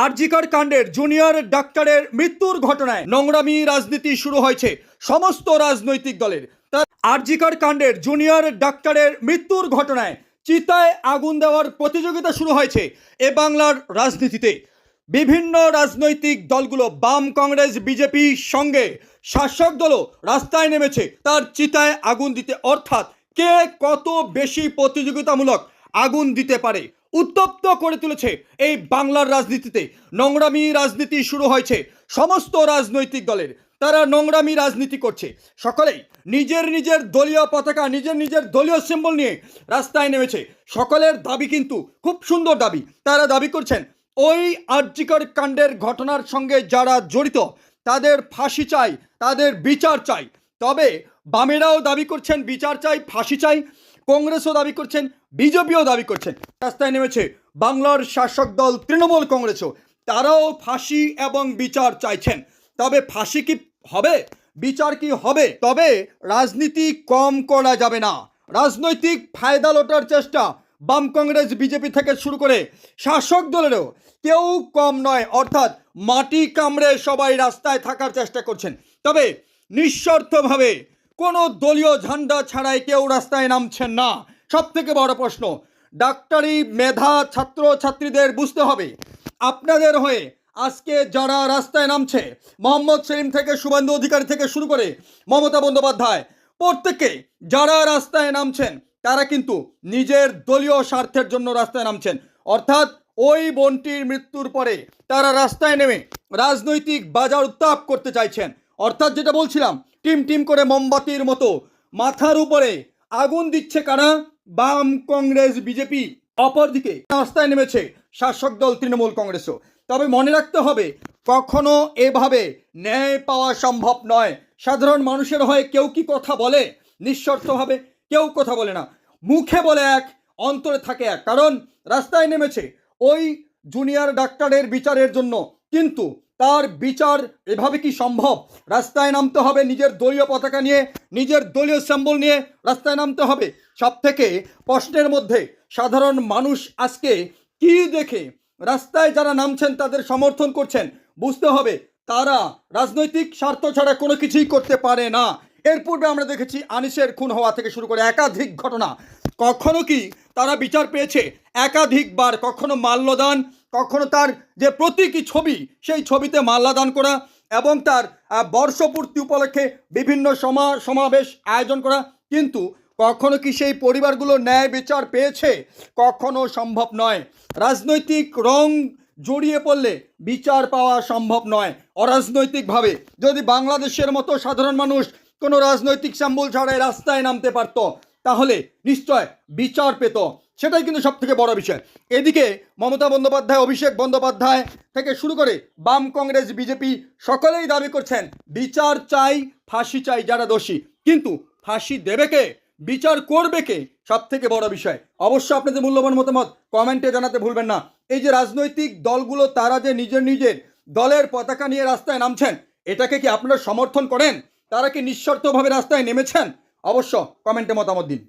আরজিকর কাণ্ডের জুনিয়র ডাক্তারের মৃত্যুর ঘটনায় নোংরামি রাজনীতি শুরু হয়েছে সমস্ত রাজনৈতিক দলের। আরজিকর কাণ্ডের জুনিয়র ডাক্তারের মৃত্যুর ঘটনায় চিতায় আগুন দেওয়ার প্রতিযোগিতা শুরু হয়েছে এ বাংলার রাজনীতিতে। বিভিন্ন রাজনৈতিক দলগুলো বাম, কংগ্রেস, বিজেপি সঙ্গে শাসক দলও রাস্তায় নেমেছে তার চিতায় আগুন দিতে, অর্থাৎ কে কত বেশি প্রতিযোগিতামূলক আগুন দিতে পারে উত্তপ্ত করে তুলেছে এই বাংলার রাজনীতিতে। নোংরামি রাজনীতি শুরু হয়েছে সমস্ত রাজনৈতিক দলের। তারা নোংরামি রাজনীতি করছে, সকলেই নিজের নিজের দলীয় পতাকা, নিজের নিজের দলীয় সিম্বল নিয়ে রাস্তায় নেমেছে। সকলের দাবি কিন্তু খুব সুন্দর দাবি। তারা দাবি করছেন ওই আরজিকর কাণ্ডের ঘটনার সঙ্গে যারা জড়িত তাদের ফাঁসি চাই, তাদের বিচার চাই। তবে বামেরাও দাবি করছেন বিচার চাই, ফাঁসি চাই। কংগ্রেসও দাবি করছেন, বিজেপিও দাবি করছেন। রাস্তায় নেমেছে বাংলার শাসক দল তৃণমূল কংগ্রেসও, তারাও ফাঁসি এবং বিচার চাইছেন। তবে ফাঁসি কি হবে, বিচার কি হবে? তবে রাজনীতি কম করা যাবে না। রাজনৈতিক ফায়দা লোটার চেষ্টা বাম, কংগ্রেস, বিজেপি থেকে শুরু করে শাসক দলেরও কেউ কম নয়, অর্থাৎ মাটি কামড়ে সবাই রাস্তায় থাকার চেষ্টা করছেন। তবে নিঃস্বার্থভাবে কোনো দলীয় ঝান্ডা ছাড়াই কেউ রাস্তায় নামছেন না। সব থেকে বড় প্রশ্ন, ডাক্তারি মেধা ছাত্র ছাত্রীদের বুঝতে হবে, আপনাদের হয়ে আজকে যারা রাস্তায় নামছে, মোহাম্মদ সেলিম থেকে শুভেন্দু অধিকারী থেকে শুরু করে মমতা বন্দ্যোপাধ্যায়, প্রত্যেকে যারা রাস্তায় নামছেন তারা কিন্তু নিজের দলীয় স্বার্থের জন্য রাস্তায় নামছেন। অর্থাৎ ওই বোনটির মৃত্যুর পরে তারা রাস্তায় নেমে রাজনৈতিক বাজার উত্তাপ করতে চাইছেন। অর্থাৎ যেটা বলছিলাম, টিম টিম করে মোমবাতির মতো মাথার উপরে আগুন দিচ্ছে কারা? বাম, কংগ্রেস, বিজেপি। অপরদিকে রাস্তায় নেমেছে শাসক দল তৃণমূল কংগ্রেসও। তবে মনে রাখতে হবে, কখনো এভাবে ন্যায় পাওয়া সম্ভব নয়। সাধারণ মানুষের হয়ে কেউ কি কথা বলে? নিঃস্বার্থভাবে কেউ কথা বলে না। মুখে বলে এক, অন্তরে থাকে এক। কারণ রাস্তায় নেমেছে ওই জুনিয়র ডাক্তারের বিচারের জন্য, কিন্তু তার বিচার এভাবে কি সম্ভব? রাস্তায় নামতে হবে নিজের দলীয় পতাকা নিয়ে, নিজের দলীয় সিম্বল নিয়ে রাস্তায় নামতে হবে। সব থেকে প্রশ্নের মধ্যে সাধারণ মানুষ আজকে কি দেখে রাস্তায় যারা নামছেন তাদের সমর্থন করছেন? বুঝতে হবে তারা রাজনৈতিক স্বার্থ ছাড়া কোনো কিছুই করতে পারে না। এর পূর্বে আমরা দেখেছি আনিসের খুন হওয়া থেকে শুরু করে একাধিক ঘটনা। কখনো কি তারা বিচার পেয়েছে? একাধিকবার। কখনো মাল্যদান, কখনো তার যে প্রতীকী ছবি সেই ছবিতে মাল্যদান করা এবং তার বর্ষপূর্তি উপলক্ষে বিভিন্ন সমাবেশ আয়োজন করা। কিন্তু কখনো কি সেই পরিবারগুলো ন্যায় বিচার পেয়েছে? কখনো সম্ভব নয়। রাজনৈতিক রং জড়িয়ে পড়লে বিচার পাওয়া সম্ভব নয়। অরাজনৈতিকভাবে যদি বাংলাদেশের মতো সাধারণ মানুষ কোনো রাজনৈতিক সিম্বল ছাড়াই রাস্তায় নামতে পারত, তাহলে নিশ্চয় বিচার পেত। সেটাই কিন্তু সব থেকে বড় বিষয়। এদিকে মমতা বন্দ্যোপাধ্যায়, অভিষেক বন্দ্যোপাধ্যায় থেকে শুরু করে বাম, কংগ্রেস, বিজেপি সকলেই দাবি করছেন বিচার চাই, ফাঁসি চাই যারা দোষী। কিন্তু ফাঁসি দেবে কে, বিচার করবে কে, সব থেকে বড় বিষয়। অবশ্য আপনাদের মূল্যবান মতামত কমেন্টে জানাতে ভুলবেন না। এই যে রাজনৈতিক দলগুলো তারা যে নিজের নিজের দলের পতাকা নিয়ে রাস্তায় নামছেন, এটাকে কি আপনারা সমর্থন করেন? তারা কি নিঃস্বার্থভাবে রাস্তায় নেমেছেন? অবশ্য কমেন্টে মতামত দিন।